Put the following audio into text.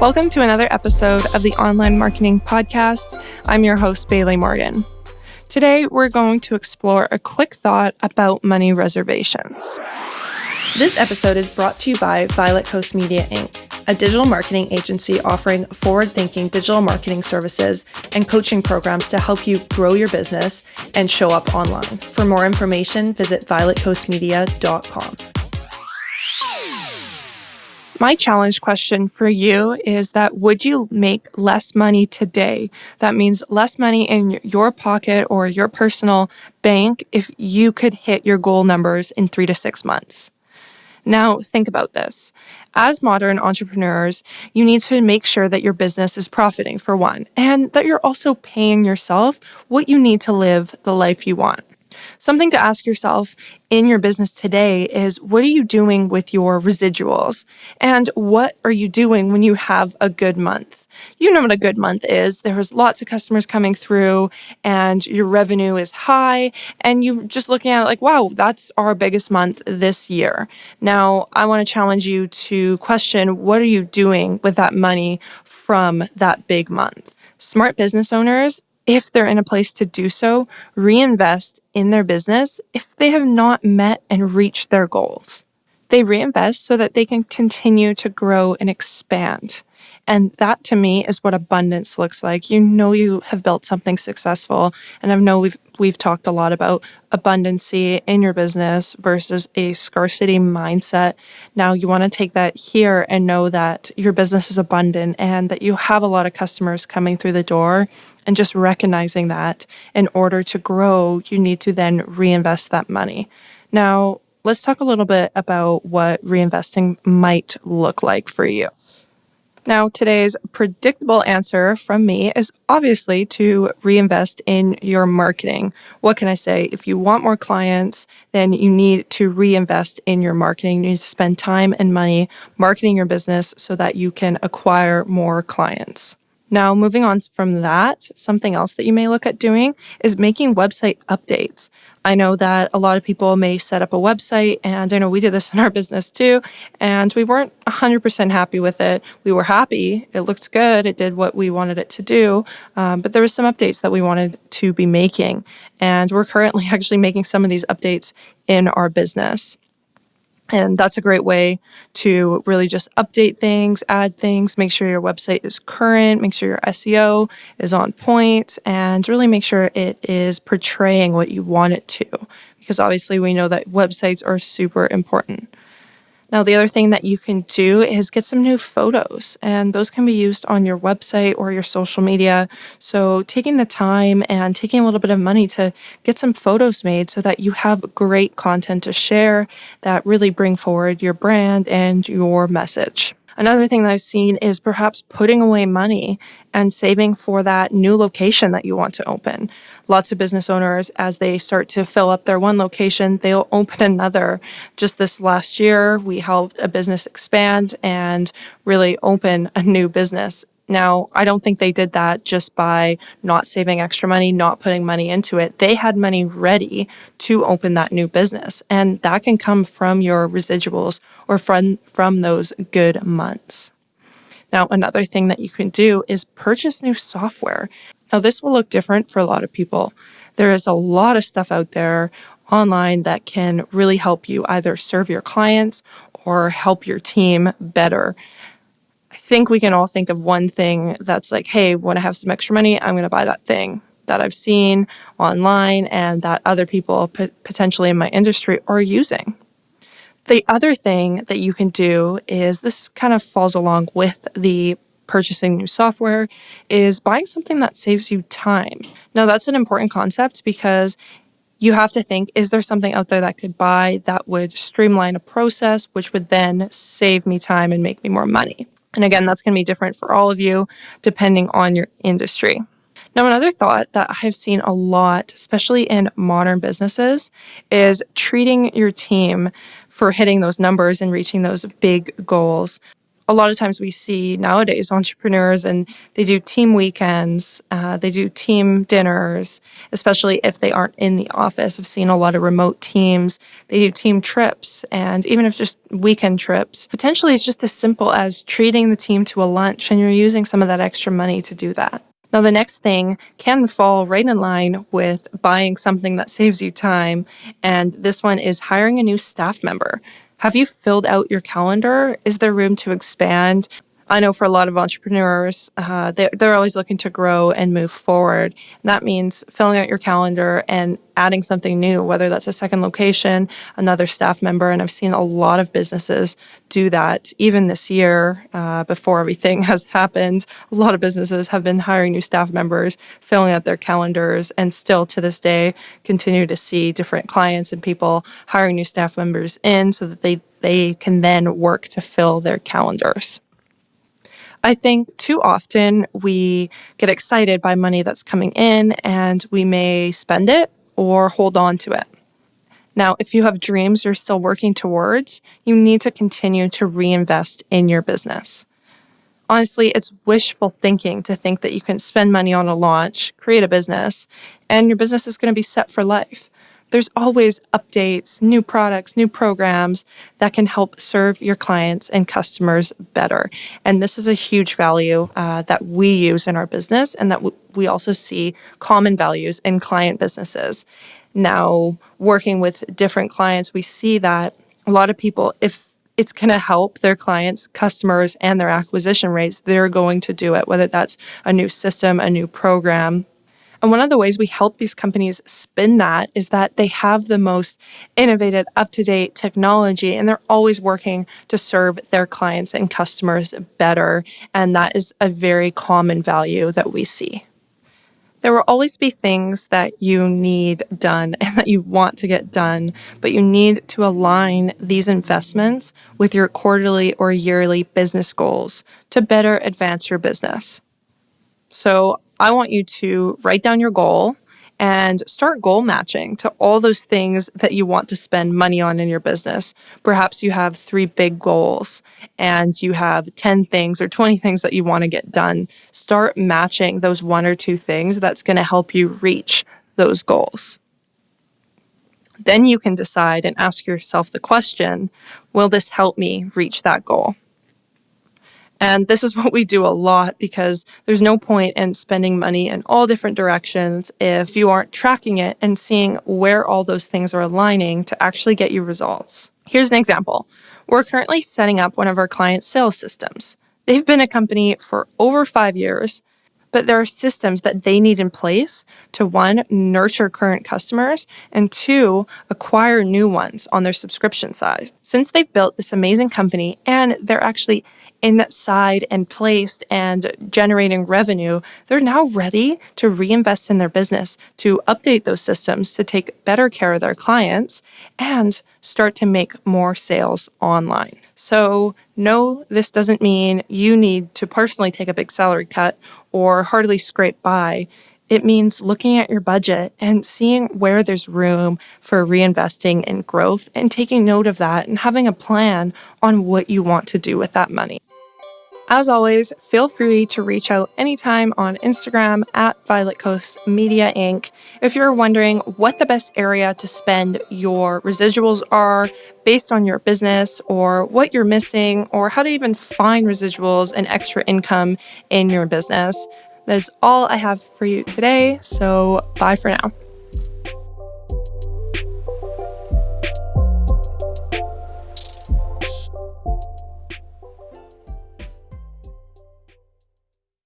Welcome to another episode of the Online Marketing Podcast. I'm your host, Bailey Morgan. Today, we're going to explore a quick thought about money reservations. This episode is brought to you by Violet Coast Media, Inc., a digital marketing agency offering forward-thinking digital marketing services and coaching programs to help you grow your business and show up online. For more information, visit violetcoastmedia.com. My challenge question for you is that would you make less money today? That means less money in your pocket or your personal bank if you could hit your goal numbers in 3 to 6 months. Now, think about this. As modern entrepreneurs, you need to make sure that your business is profiting, for one, and that you're also paying yourself what you need to live the life you want. Something to ask yourself in your business today is, what are you doing with your residuals? And what are you doing when you have a good month? You know what a good month is. There's lots of customers coming through and your revenue is high and you're just looking at it like, wow, that's our biggest month this year. Now, I want to challenge you to question, what are you doing with that money from that big month? Smart business owners, if they're in a place to do so, reinvest in their business if they have not met and reached their goals. They reinvest so that they can continue to grow and expand. And that, to me, is what abundance looks like. You know you have built something successful, and I know we've talked a lot about abundancy in your business versus a scarcity mindset. Now you want to take that here and know that your business is abundant and that you have a lot of customers coming through the door, and just recognizing that in order to grow, you need to then reinvest that money. Now, let's talk a little bit about what reinvesting might look like for you. Now, today's predictable answer from me is obviously to reinvest in your marketing. What can I say? If you want more clients, then you need to reinvest in your marketing. You need to spend time and money marketing your business so that you can acquire more clients. Now, moving on from that, something else that you may look at doing is making website updates. I know that a lot of people may set up a website, and I know we did this in our business too, and we weren't 100% happy with it. We were happy. It looked good. It did what we wanted it to do, but there was some updates that we wanted to be making, and we're currently actually making some of these updates in our business. And that's a great way to really just update things, add things, make sure your website is current, make sure your SEO is on point, and really make sure it is portraying what you want it to. Because obviously we know that websites are super important. Now, the other thing that you can do is get some new photos, and those can be used on your website or your social media. So taking the time and taking a little bit of money to get some photos made so that you have great content to share that really bring forward your brand and your message. Another thing that I've seen is perhaps putting away money and saving for that new location that you want to open. Lots of business owners, as they start to fill up their one location, they'll open another. Just this last year, we helped a business expand and really open a new business. Now, I don't think they did that just by not saving extra money, not putting money into it. They had money ready to open that new business, and that can come from your residuals or from those good months. Now, another thing that you can do is purchase new software. Now, this will look different for a lot of people. There is a lot of stuff out there online that can really help you either serve your clients or help your team better. I think we can all think of one thing that's like, hey, when I have some extra money, I'm going to buy that thing that I've seen online and that other people potentially in my industry are using. The other thing that you can do is, this kind of falls along with the purchasing new software, is buying something that saves you time. Now, that's an important concept because you have to think, is there something out there that I could buy that would streamline a process, which would then save me time and make me more money? And again, that's going to be different for all of you, depending on your industry. Now, another thought that I've seen a lot, especially in modern businesses, is treating your team for hitting those numbers and reaching those big goals A lot of times we see nowadays entrepreneurs and they do team weekends, they do team dinners, especially if they aren't in the office. I've seen a lot of remote teams. They do team trips, and even if just weekend trips, potentially it's just as simple as treating the team to a lunch and you're using some of that extra money to do that. Now, the next thing can fall right in line with buying something that saves you time, and this one is hiring a new staff member. Have you filled out your calendar? Is there room to expand? I know for a lot of entrepreneurs, they're always looking to grow and move forward. And that means filling out your calendar and adding something new, whether that's a second location, another staff member. And I've seen a lot of businesses do that. Even this year, before everything has happened, a lot of businesses have been hiring new staff members, filling out their calendars, and still to this day continue to see different clients and people hiring new staff members in so that they can then work to fill their calendars. I think too often we get excited by money that's coming in and we may spend it or hold on to it. Now, if you have dreams you're still working towards, you need to continue to reinvest in your business. Honestly, it's wishful thinking to think that you can spend money on a launch, create a business, and your business is going to be set for life. There's always updates, new products, new programs that can help serve your clients and customers better. And this is a huge value that we use in our business, and that we also see common values in client businesses. Now, working with different clients, we see that a lot of people, if it's going to help their clients, customers, and their acquisition rates, they're going to do it, whether that's a new system, a new program. And one of the ways we help these companies spin that is that they have the most innovative, up-to-date technology, and they're always working to serve their clients and customers better. And that is a very common value that we see. There will always be things that you need done and that you want to get done, but you need to align these investments with your quarterly or yearly business goals to better advance your business. So I want you to write down your goal and start goal matching to all those things that you want to spend money on in your business. Perhaps you have 3 big goals and you have 10 things or 20 things that you want to get done. Start matching those 1 or 2 things that's going to help you reach those goals. Then you can decide and ask yourself the question, will this help me reach that goal? And this is what we do a lot because there's no point in spending money in all different directions if you aren't tracking it and seeing where all those things are aligning to actually get you results. Here's an example. We're currently setting up one of our clients' sales systems. They've been a company for over 5 years, but there are systems that they need in place to 1, nurture current customers, and 2, acquire new ones on their subscription side. Since they've built this amazing company and they're actually inside and placed and generating revenue, they're now ready to reinvest in their business, to update those systems, to take better care of their clients, and start to make more sales online. So no, this doesn't mean you need to personally take a big salary cut or hardly scrape by. It means looking at your budget and seeing where there's room for reinvesting in growth and taking note of that and having a plan on what you want to do with that money. As always, feel free to reach out anytime on Instagram at Violet Coast Media Inc. If you're wondering what the best area to spend your residuals are based on your business, or what you're missing, or how to even find residuals and extra income in your business. That's all I have for you today, so bye for now.